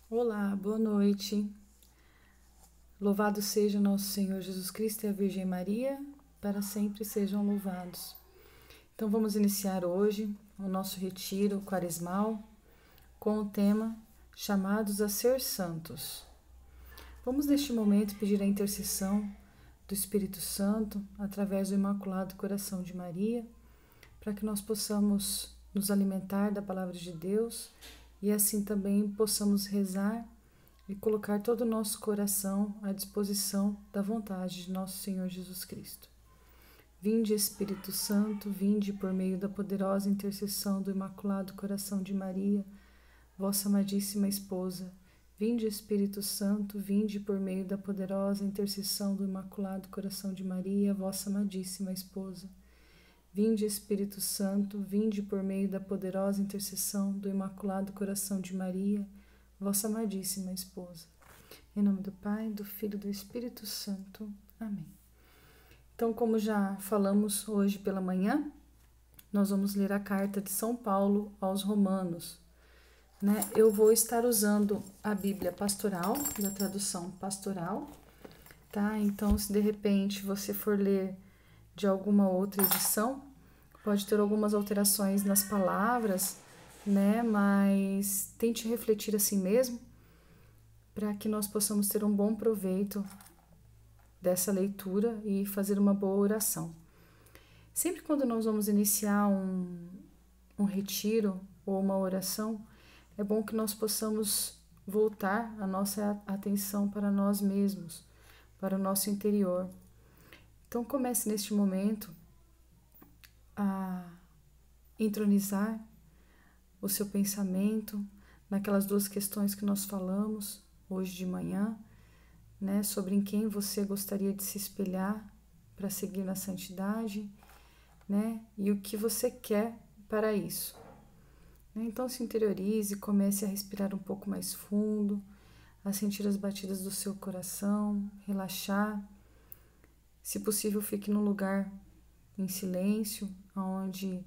Olá, boa noite. Louvado seja nosso Senhor Jesus Cristo e a Virgem Maria, para sempre sejam louvados. Então vamos iniciar hoje o nosso retiro quaresmal com o tema Chamados a Ser Santos. Vamos neste momento pedir a intercessão do Espírito Santo através do Imaculado Coração de Maria, para que nós possamos nos alimentar da Palavra de Deus e assim também possamos rezar e colocar todo o nosso coração à disposição da vontade de nosso Senhor Jesus Cristo. Vinde, Espírito Santo, vinde por meio da poderosa intercessão do Imaculado Coração de Maria, vossa amadíssima esposa. Vinde, Espírito Santo, vinde por meio da poderosa intercessão do Imaculado Coração de Maria, vossa amadíssima esposa. Vinde, Espírito Santo, vinde por meio da poderosa intercessão do Imaculado Coração de Maria, vossa amadíssima esposa. Em nome do Pai, do Filho e do Espírito Santo. Amém. Então, como já falamos hoje pela manhã, nós vamos ler a carta de São Paulo aos Romanos. Eu vou estar usando a Bíblia Pastoral, da tradução Pastoral, tá? Então, se de repente você for ler de alguma outra edição, pode ter algumas alterações nas palavras, mas tente refletir assim mesmo, para que nós possamos ter um bom proveito dessa leitura e fazer uma boa oração. Sempre quando nós vamos iniciar um retiro ou uma oração, é bom que nós possamos voltar a nossa atenção para nós mesmos, para o nosso interior. Então comece neste momento a entronizar o seu pensamento naquelas duas questões que nós falamos hoje de manhã, sobre em quem você gostaria de se espelhar para seguir na santidade, e o que você quer para isso. Então se interiorize, comece a respirar um pouco mais fundo, a sentir as batidas do seu coração, relaxar. Se possível, fique num lugar em silêncio, onde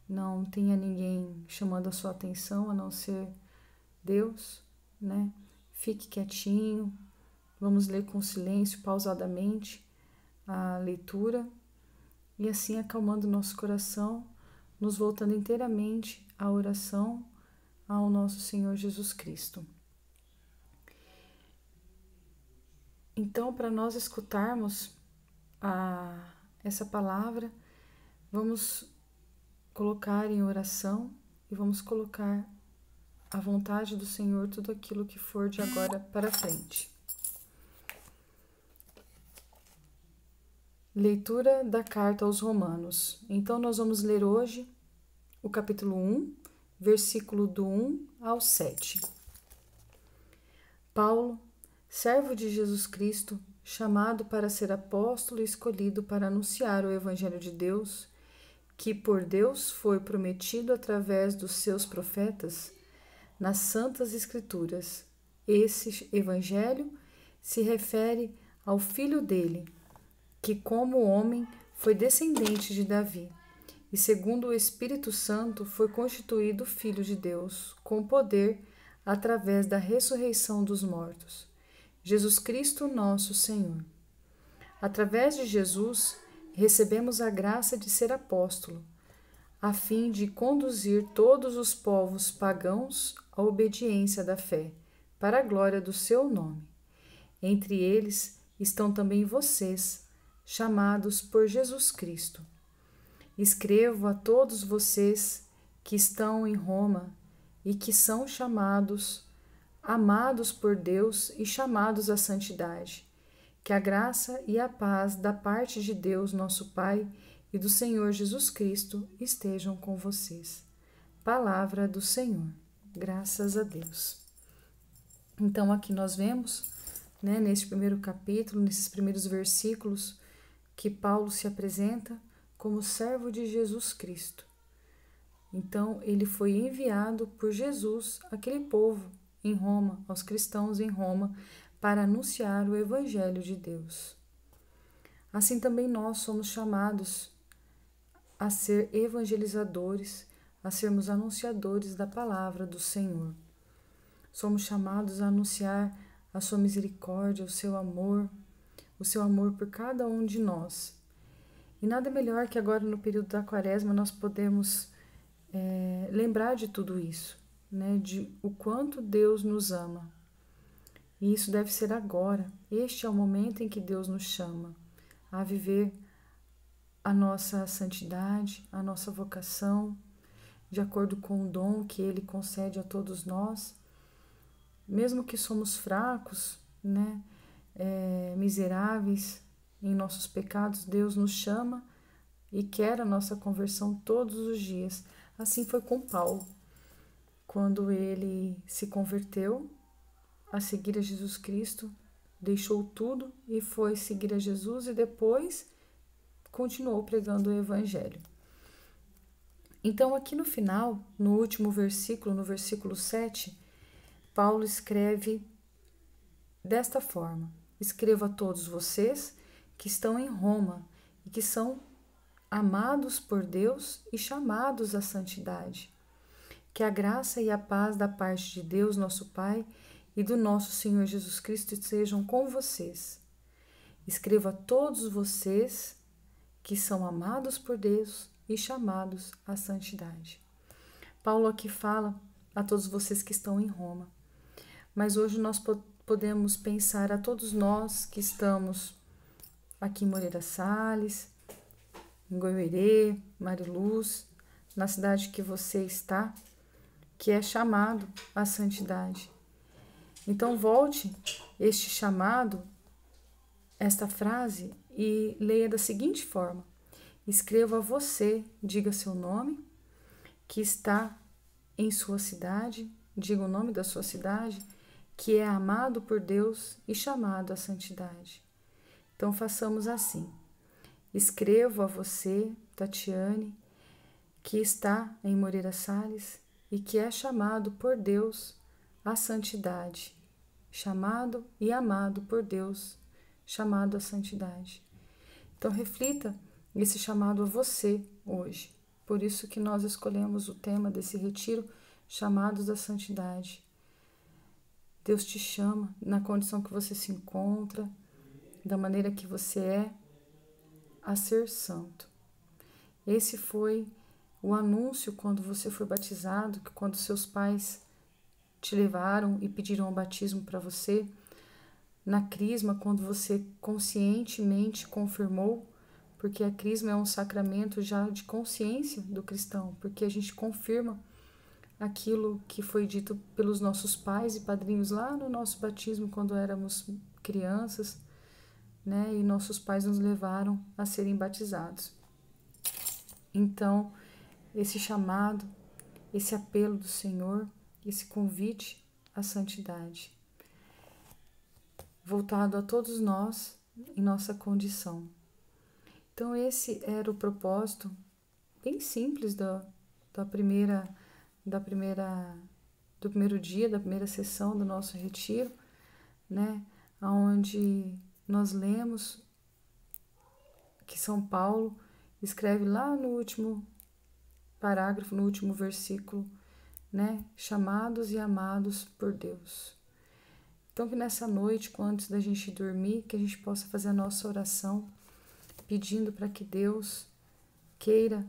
não tenha ninguém chamando a sua atenção, a não ser Deus, Fique quietinho, vamos ler com silêncio, pausadamente, a leitura, e assim acalmando o nosso coração, nos voltando inteiramente à oração ao nosso Senhor Jesus Cristo. Então, para nós escutarmos essa palavra, vamos colocar em oração e vamos colocar à vontade do Senhor tudo aquilo que for de agora para frente. Leitura da carta aos Romanos. Então nós vamos ler hoje o capítulo 1, versículo do 1 ao 7. Paulo, servo de Jesus Cristo, chamado para ser apóstolo e escolhido para anunciar o Evangelho de Deus, que por Deus foi prometido através dos seus profetas nas Santas Escrituras. Esse Evangelho se refere ao Filho dele, que como homem foi descendente de Davi, e segundo o Espírito Santo foi constituído Filho de Deus, com poder através da ressurreição dos mortos. Jesus Cristo, nosso Senhor. Através de Jesus, recebemos a graça de ser apóstolo, a fim de conduzir todos os povos pagãos à obediência da fé, para a glória do seu nome. Entre eles estão também vocês, chamados por Jesus Cristo. Escrevo a todos vocês que estão em Roma e que são chamados, amados por Deus e chamados à santidade. Que a graça e a paz da parte de Deus, nosso Pai, e do Senhor Jesus Cristo estejam com vocês. Palavra do Senhor. Graças a Deus. Então aqui nós vemos, neste primeiro capítulo, nesses primeiros versículos, que Paulo se apresenta como servo de Jesus Cristo. Então ele foi enviado por Jesus àquele povo em Roma, aos cristãos em Roma, para anunciar o Evangelho de Deus. Assim também nós somos chamados a ser evangelizadores, a sermos anunciadores da palavra do Senhor. somos chamados a anunciar a sua misericórdia, o seu amor por cada um de nós. E nada melhor que agora no período da Quaresma nós podemos lembrar de tudo isso, né? De o quanto Deus nos ama. E isso deve ser agora. Este é o momento em que Deus nos chama a viver a nossa santidade, a nossa vocação, de acordo com o dom que Ele concede a todos nós. Mesmo que somos fracos, né? Miseráveis em nossos pecados, Deus nos chama e quer a nossa conversão todos os dias. Assim foi com Paulo, quando ele se converteu a seguir a Jesus Cristo, deixou tudo e foi seguir a Jesus e depois continuou pregando o Evangelho. Então, aqui no final, no último versículo, no versículo 7, Paulo escreve desta forma: escrevo a todos vocês que estão em Roma e que são amados por Deus e chamados à santidade. Que a graça e a paz da parte de Deus, nosso Pai, e do nosso Senhor Jesus Cristo sejam com vocês. Escrevo a todos vocês que são amados por Deus e chamados à santidade. Paulo aqui fala a todos vocês que estão em Roma. Mas hoje nós podemos pensar a todos nós que estamos aqui em Moreira Salles, em Goiuerê, Mariluz, na cidade que você está, que é chamado à santidade. Então volte este chamado, esta frase, e leia da seguinte forma: escreva a você, diga seu nome, que está em sua cidade, diga o nome da sua cidade, que é amado por Deus e chamado à santidade. Então façamos assim: escrevo a você, Tatiane, que está em Moreira Salles e que é chamado por Deus à santidade, chamado e amado por Deus, chamado à santidade. Então reflita esse chamado a você hoje. Por isso que nós escolhemos o tema desse retiro, chamados à santidade. Deus te chama na condição que você se encontra, da maneira que você é, a ser santo. Esse foi o anúncio quando você foi batizado, que quando seus pais te levaram e pediram o batismo para você, na crisma, quando você conscientemente confirmou, porque a crisma é um sacramento já de consciência do cristão, porque a gente confirma aquilo que foi dito pelos nossos pais e padrinhos lá no nosso batismo, quando éramos crianças, né? E nossos pais nos levaram a serem batizados. Então, esse chamado, esse apelo do Senhor, esse convite à santidade, voltado a todos nós em nossa condição. Então, esse era o propósito bem simples do primeiro dia, da primeira sessão do nosso retiro, né? Onde nós lemos que São Paulo escreve lá no último parágrafo, no último versículo, né? Chamados e amados por Deus. Então que nessa noite, antes da gente dormir, que a gente possa fazer a nossa oração, pedindo para que Deus queira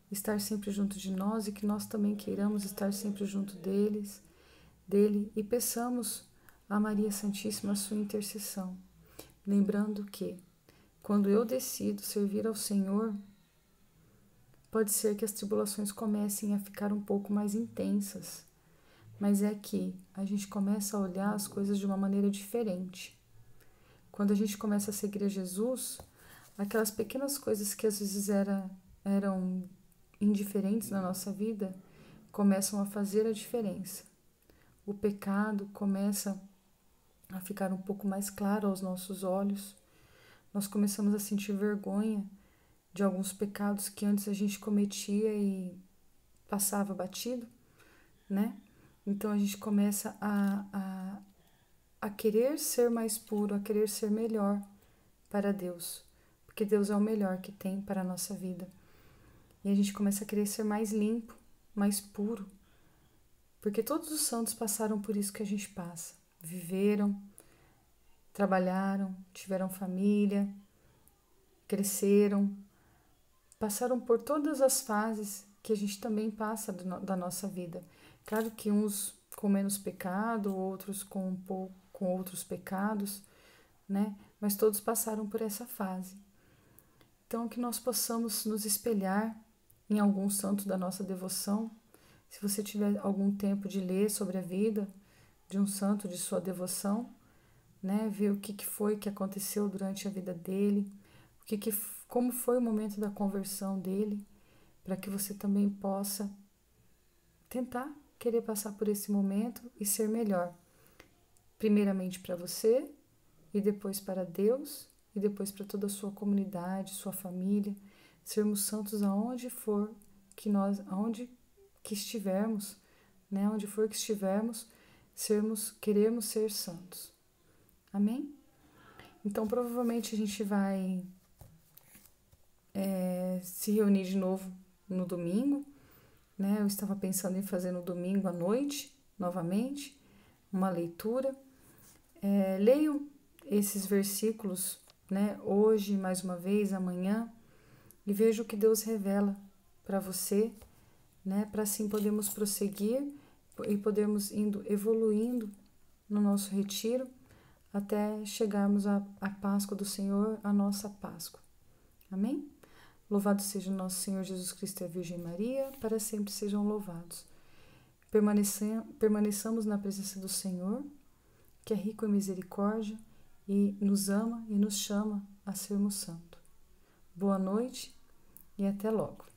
estar sempre junto de nós e que nós também queiramos estar sempre junto dele, e peçamos a Maria Santíssima a sua intercessão. Lembrando que, quando eu decido servir ao Senhor, pode ser que as tribulações comecem a ficar um pouco mais intensas, mas é que a gente começa a olhar as coisas de uma maneira diferente. Quando a gente começa a seguir a Jesus, aquelas pequenas coisas que às vezes eram indiferentes na nossa vida começam a fazer a diferença. O pecado começa a ficar um pouco mais claro aos nossos olhos. Nós começamos a sentir vergonha de alguns pecados que antes a gente cometia e passava batido, né? Então a gente começa a querer ser mais puro, a querer ser melhor para Deus, porque Deus é o melhor que tem para a nossa vida. E a gente começa a querer ser mais limpo, mais puro, Porque todos os santos passaram por isso que a gente passa. Viveram, trabalharam, tiveram família, cresceram, passaram por todas as fases que a gente também passa da nossa vida. Claro que uns com menos pecado, outros com outros pecados, né? Mas todos passaram por essa fase. Então, que nós possamos nos espelhar em algum santo da nossa devoção. Se você tiver algum tempo de ler sobre a vida de um santo de sua devoção, né? Ver o que foi que aconteceu durante a vida dele, como foi o momento da conversão dele, para que você também possa tentar querer passar por esse momento e ser melhor. Primeiramente para você, e depois para Deus, e depois para toda a sua comunidade, sua família. Sermos santos aonde for aonde que estivermos, né? Onde for que estivermos, queremos ser santos. Amém? Então, provavelmente a gente vai se reunir de novo no domingo, né? Eu estava pensando em fazer no domingo à noite, novamente, uma leitura. Leio esses versículos, né? Hoje, mais uma vez, amanhã, e vejo o que Deus revela para você, né? Para assim podermos prosseguir e podermos evoluindo no nosso retiro até chegarmos à Páscoa do Senhor, a nossa Páscoa. Amém? Louvado seja o nosso Senhor Jesus Cristo e a Virgem Maria, para sempre sejam louvados. Permaneçamos na presença do Senhor, que é rico em misericórdia e nos ama e nos chama a sermos santos. Boa noite e até logo.